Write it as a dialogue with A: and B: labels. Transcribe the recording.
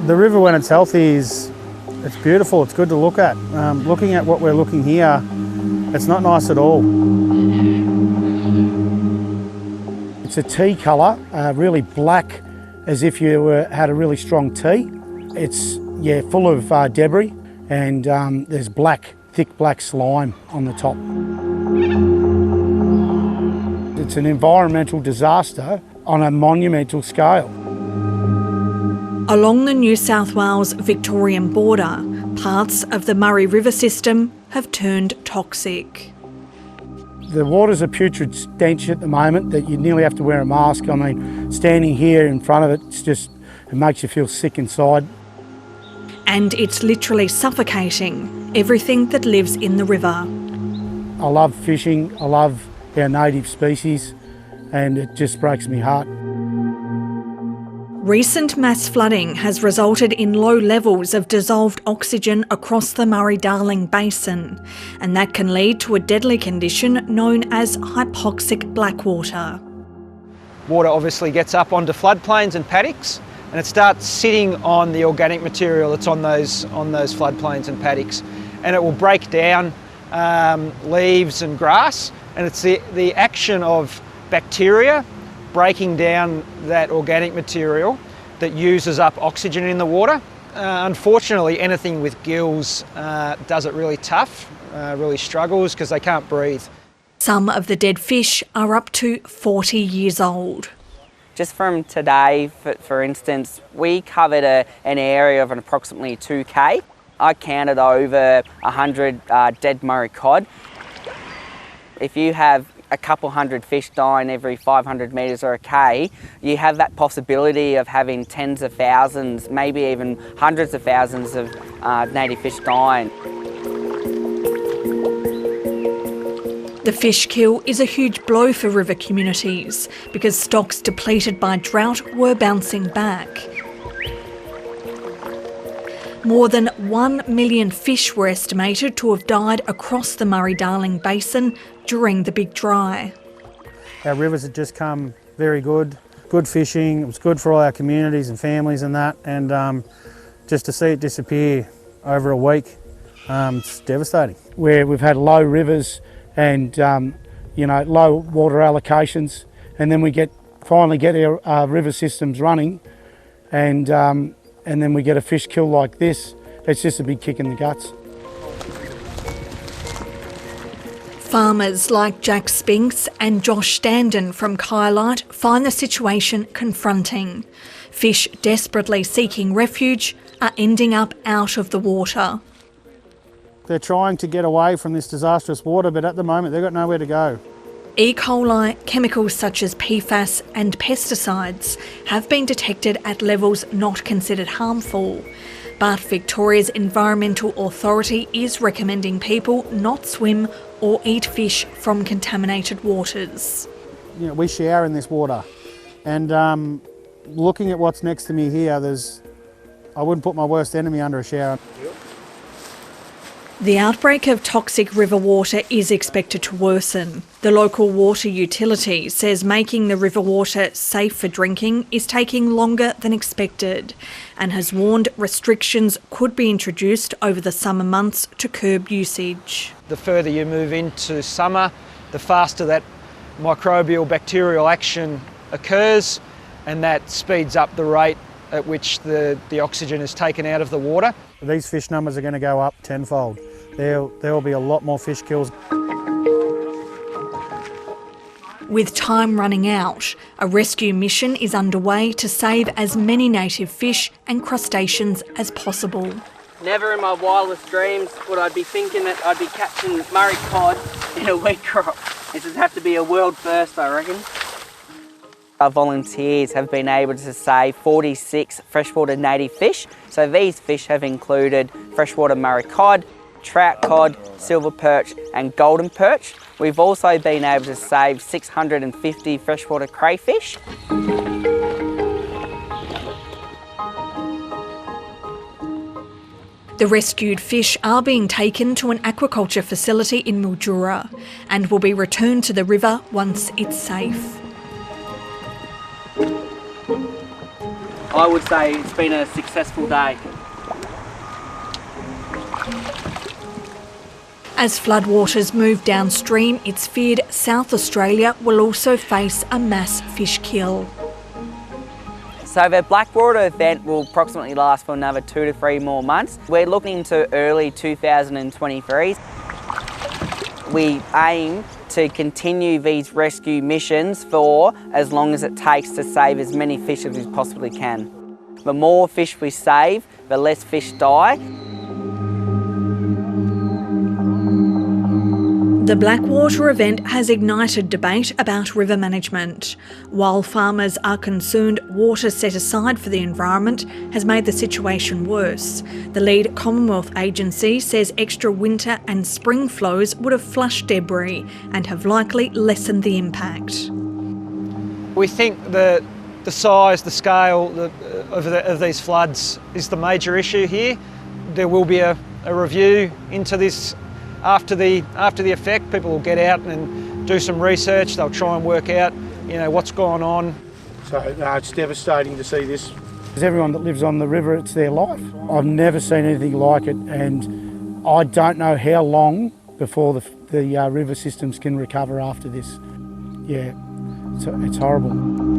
A: The river, when it's healthy, it's beautiful. It's good to look at. Looking at what we're looking here, it's not nice at all. It's a tea colour, really black, as if you had a really strong tea. It's full of debris, and there's thick black slime on the top. It's an environmental disaster on a monumental scale.
B: Along the New South Wales-Victorian border, parts of the Murray River system have turned toxic.
A: The water's a putrid stench at the moment that you nearly have to wear a mask. I mean, standing here in front of it, it makes you feel sick inside.
B: And it's literally suffocating everything that lives in the river.
A: I love fishing, I love our native species, and it just breaks my heart.
B: Recent mass flooding has resulted in low levels of dissolved oxygen across the Murray-Darling Basin, and that can lead to a deadly condition known as hypoxic blackwater.
C: Water obviously gets up onto floodplains and paddocks, and it starts sitting on the organic material that's on those floodplains and paddocks, and it will break down leaves and grass, and it's the action of bacteria breaking down that organic material that uses up oxygen in the water. Unfortunately, anything with gills does it really tough, really struggles because they can't breathe.
B: Some of the dead fish are up to 40 years old.
D: Just from today, for instance, we covered an area of approximately 2K. I counted over 100 dead Murray cod. If you have a couple hundred fish dying every 500 metres or a K, you have that possibility of having tens of thousands, maybe even hundreds of thousands of native fish dying.
B: The fish kill is a huge blow for river communities because stocks depleted by drought were bouncing back. More than 1 million fish were estimated to have died across the Murray-Darling Basin during the big dry.
A: Our rivers have just come very good fishing. It was good for all our communities and families and that, and just to see it disappear over a week, it's devastating. Where we've had low rivers and low water allocations, and then we finally get our river systems running, and then we get a fish kill like this. It's just a big kick in the guts.
B: Farmers like Jack Spinks and Josh Standen from Kylite find the situation confronting. Fish desperately seeking refuge are ending up out of the water.
A: They're trying to get away from this disastrous water, but at the moment they've got nowhere to go.
B: E. coli, chemicals such as PFAS and pesticides have been detected at levels not considered harmful. But Victoria's Environmental Authority is recommending people not swim or eat fish from contaminated waters.
A: We shower in this water, and looking at what's next to me here, I wouldn't put my worst enemy under a shower.
B: The outbreak of toxic river water is expected to worsen. The local water utility says making the river water safe for drinking is taking longer than expected and has warned restrictions could be introduced over the summer months to curb usage.
C: The further you move into summer, the faster that microbial bacterial action occurs, and that speeds up the rate at which the oxygen is taken out of the water.
A: These fish numbers are going to go up tenfold. There will be a lot more fish kills.
B: With time running out, a rescue mission is underway to save as many native fish and crustaceans as possible.
D: Never in my wildest dreams would I be thinking that I'd be catching Murray cod in a wheat crop. This would have to be a world first, I reckon. Our volunteers have been able to save 46 freshwater native fish. So these fish have included freshwater Murray cod, trout cod, silver perch and golden perch. We've also been able to save 650 freshwater crayfish.
B: The rescued fish are being taken to an aquaculture facility in Mildura and will be returned to the river once it's safe.
D: I would say it's been a successful day.
B: As floodwaters move downstream, it's feared South Australia will also face a mass fish kill.
D: So the Blackwater event will approximately last for another 2 to 3 more months. We're looking to early 2023. We aim to continue these rescue missions for as long as it takes to save as many fish as we possibly can. The more fish we save, the less fish die.
B: The Blackwater event has ignited debate about river management. While farmers are concerned water set aside for the environment has made the situation worse, the lead Commonwealth agency says extra winter and spring flows would have flushed debris and have likely lessened the impact.
C: We think that the size, the scale of these floods is the major issue here. There will be a review into this after the effect. People will get out and do some research. They'll try and work out, what's gone on.
E: So it's devastating to see this.
A: As everyone that lives on the river, it's their life. I've never seen anything like it, and I don't know how long before the river systems can recover after this. Yeah, it's horrible.